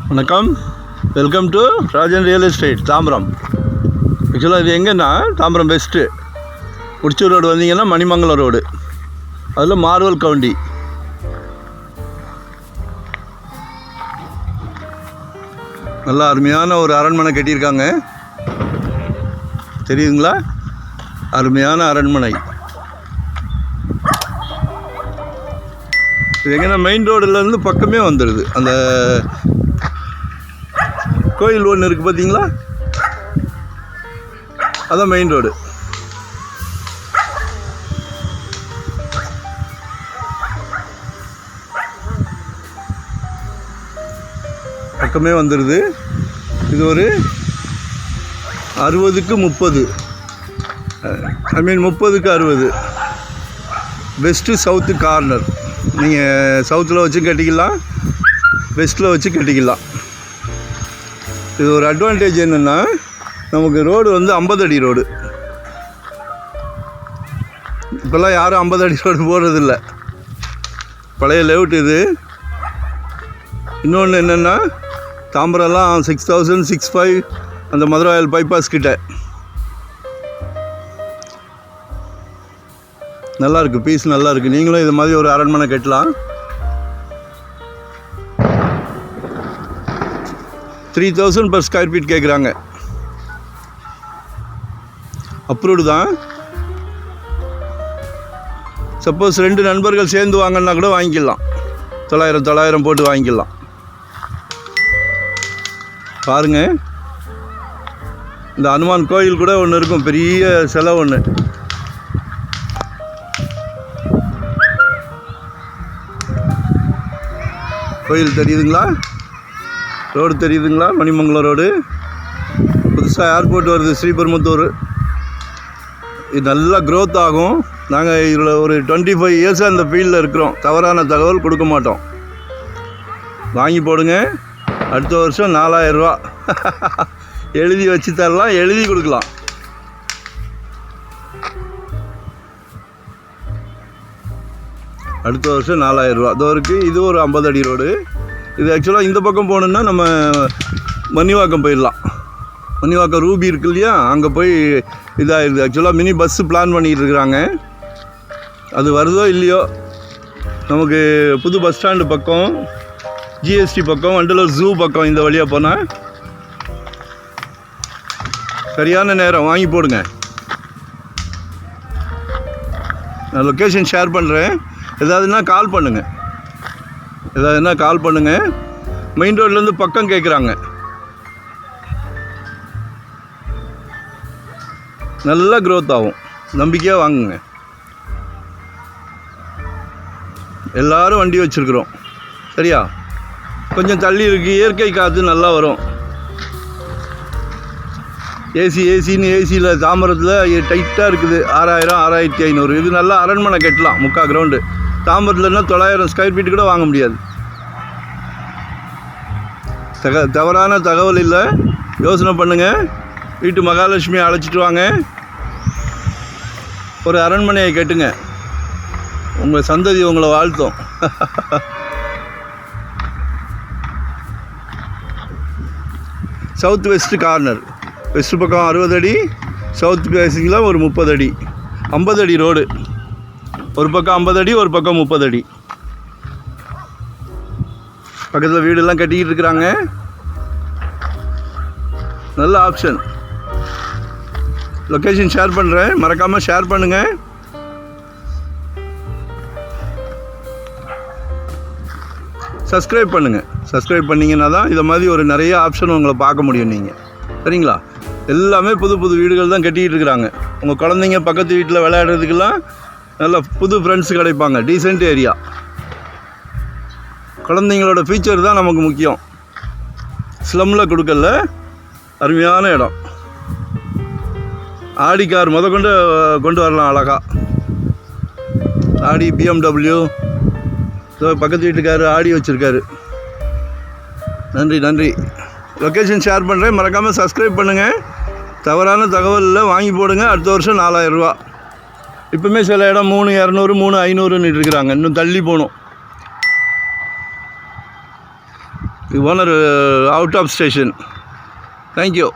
வணக்கம், welcome to Rajan real estate Tambaram. ஆக்சுவலாக இது எங்கன்னா தாம்பரம் பெஸ்ட்டு முடிச்சூர் ரோடு வந்தீங்கன்னா மணிமங்கலம் ரோடு, அதில் மார்வல் கவுண்டி. நல்லா அருமையான ஒரு அரண்மனை கட்டியிருக்காங்க, தெரியுதுங்களா? அருமையான அரண்மனை. இது எங்கன்னா மெயின் ரோடுலேருந்து பக்கமே வந்துடுது. அந்த கோயில் ஒன்று இருக்குது பார்த்தீங்களா, அதான் மெயின் ரோடு. பக்கமே வந்துடுது. இது ஒரு 60க்கு 30, ஐ மீன் 30க்கு 60. West south corner. நீங்கள் சவுத்தில் வச்சு கட்டிக்கலாம், வெஸ்ட்டில் வச்சு கட்டிக்கலாம். இது ஒரு அட்வான்டேஜ் என்னென்னா, நமக்கு ரோடு வந்து 50 அடி ரோடு. இப்போல்லாம் யாரும் 50 அடி ரோடு போடுறதில்ல, பழைய லேஅவுட் இது. இன்னொன்று என்னென்னா, தாம்பரம்லாம் 6000, 65 அந்த மதுரை பைபாஸ் கிட்ட நல்லாயிருக்கு, பீஸ் நல்லாயிருக்கு. நீங்களும் இது மாதிரி ஒரு அரண்மனை கட்டலாம். 3000 per ஸ்கொயர் ஃபீட் கேட்குறாங்க. அப்ரூவ்டு தான். சப்போஸ் 2 நண்பர்கள் சேர்ந்து வாங்கினா கூட வாங்கிக்கலாம். 900 போட்டு வாங்கிக்கலாம். பாருங்கள், இந்த ஹனுமான் கோயில் கூட ஒன்று இருக்கும், பெரிய சிலை ஒன்று. கோயில் தெரியுதுங்களா? ரோடு தெரியுதுங்களா? மணிமங்கலம் ரோடு. புதுசாக ஏர்போர்ட் வருது ஸ்ரீபெரும்புத்தூர். இது நல்லா க்ரோத் ஆகும். நாங்கள் இதில் ஒரு 25 இயர்ஸாக இந்த ஃபீல்டில் இருக்கிறோம். தவறான தகவல் கொடுக்க மாட்டோம். வாங்கி போடுங்க. அடுத்த வருஷம் 4000 ரூபா எழுதி வச்சு தரலாம், எழுதி கொடுக்கலாம். அடுத்த வருஷம் 4000 ரூபா. இதோ இருக்குது. இது ஒரு 50 அடி ரோடு. இது ஆக்சுவலாக இந்த பக்கம் போகணுன்னா நம்ம மணிவாக்கம் போயிடலாம். மணிவாக்கம் ரூபி இருக்கு இல்லையா, அங்கே போய் இதாகிடுது. ஆக்சுவலாக மினி பஸ்ஸு பிளான் பண்ணிகிட்டு இருக்கிறாங்க. அது வருதோ இல்லையோ, நமக்கு புது பஸ் ஸ்டாண்டு பக்கம், ஜிஎஸ்டி பக்கம், வண்டலூர் ஜூ பக்கம் இந்த வழியாக போனால் சரியான நேரம். வாங்கி போடுங்க. நான் லொக்கேஷன் ஷேர் பண்ணுறேன். ஏதாவதுன்னா கால் பண்ணுங்கள், கால் பண்ணுங்கள். மெயின் ரோட்லேருந்து பக்கம் கேட்குறாங்க. நல்லா க்ரோத் ஆகும். நம்பிக்கையாக வாங்குங்க. எல்லோரும் வண்டி வச்சுருக்குறோம், சரியா? கொஞ்சம் தள்ளி இருக்குது, இயற்கை காற்று நல்லா வரும். ஏசின்னு ஏசியில் தாம்பரத்தில் டைட்டாக இருக்குது. 6000, 6500. இது நல்லா அரண்மனை கட்டலாம். 3/4 கிரவுண்டு. தாம்பரத்துலன்னா 900 ஸ்கொயர் ஃபீட் கூட வாங்க முடியாது. தவறான தகவல் இல்லை, யோசனை பண்ணுங்கள். வீட்டு மகாலட்சுமியை அழைச்சிட்டு வாங்க, ஒரு அரண்மனையை கட்டுங்க. உங்கள் சந்ததி உங்களை வாழ்த்தும். South west corner. வெஸ்ட்டு பக்கம் 60 அடி, சவுத் ஃபேஸிங்கில் ஒரு 30 அடி. 50 அடி ரோடு. ஒரு பக்கம் 50 அடி, ஒரு பக்கம் 30 அடி. பக்கத்தில் வீடெல்லாம் கட்டிக்கிட்டு இருக்கிறாங்க. நல்ல ஆப்ஷன். லொக்கேஷன் ஷேர் பண்ணுறேன், மறக்காமல் ஷேர் பண்ணுங்கள். சப்ஸ்கிரைப் பண்ணுங்கள். சப்ஸ்கிரைப் பண்ணிங்கன்னா தான் இதை மாதிரி ஒரு நிறைய ஆப்ஷன் உங்களை பார்க்க முடியும் நீங்கள், சரிங்களா? எல்லாமே புது புது வீடுகள் தான் கட்டிக்கிட்டு இருக்கிறாங்க. உங்கள் குழந்தைங்க பக்கத்து வீட்டில் விளையாடுறதுக்கெல்லாம் நல்ல புது ஃப்ரெண்ட்ஸ் கிடைப்பாங்க. Decent area. குழந்தைங்களோட ஃபியூச்சர் தான் நமக்கு முக்கியம். ஸ்லம்மில் கொடுக்கல, அருமையான இடம். ஆடி கார் கொண்டு வரலாம் அழகா. ஆடி, BMW. பக்கத்து வீட்டுக்காரர் ஆடி வச்சுருக்காரு. நன்றி. லொக்கேஷன் ஷேர் பண்ணுறேன், மறக்காமல் சப்ஸ்கிரைப் பண்ணுங்கள். தவறான தகவலில் வாங்கி போடுங்க. அடுத்த வருஷம் 4000 ரூபா. இப்போமே சில இடம் 3200, 3500ன்னு இருக்கிறாங்க. இன்னும் தள்ளி போகணும். Owner out of station. Thank you.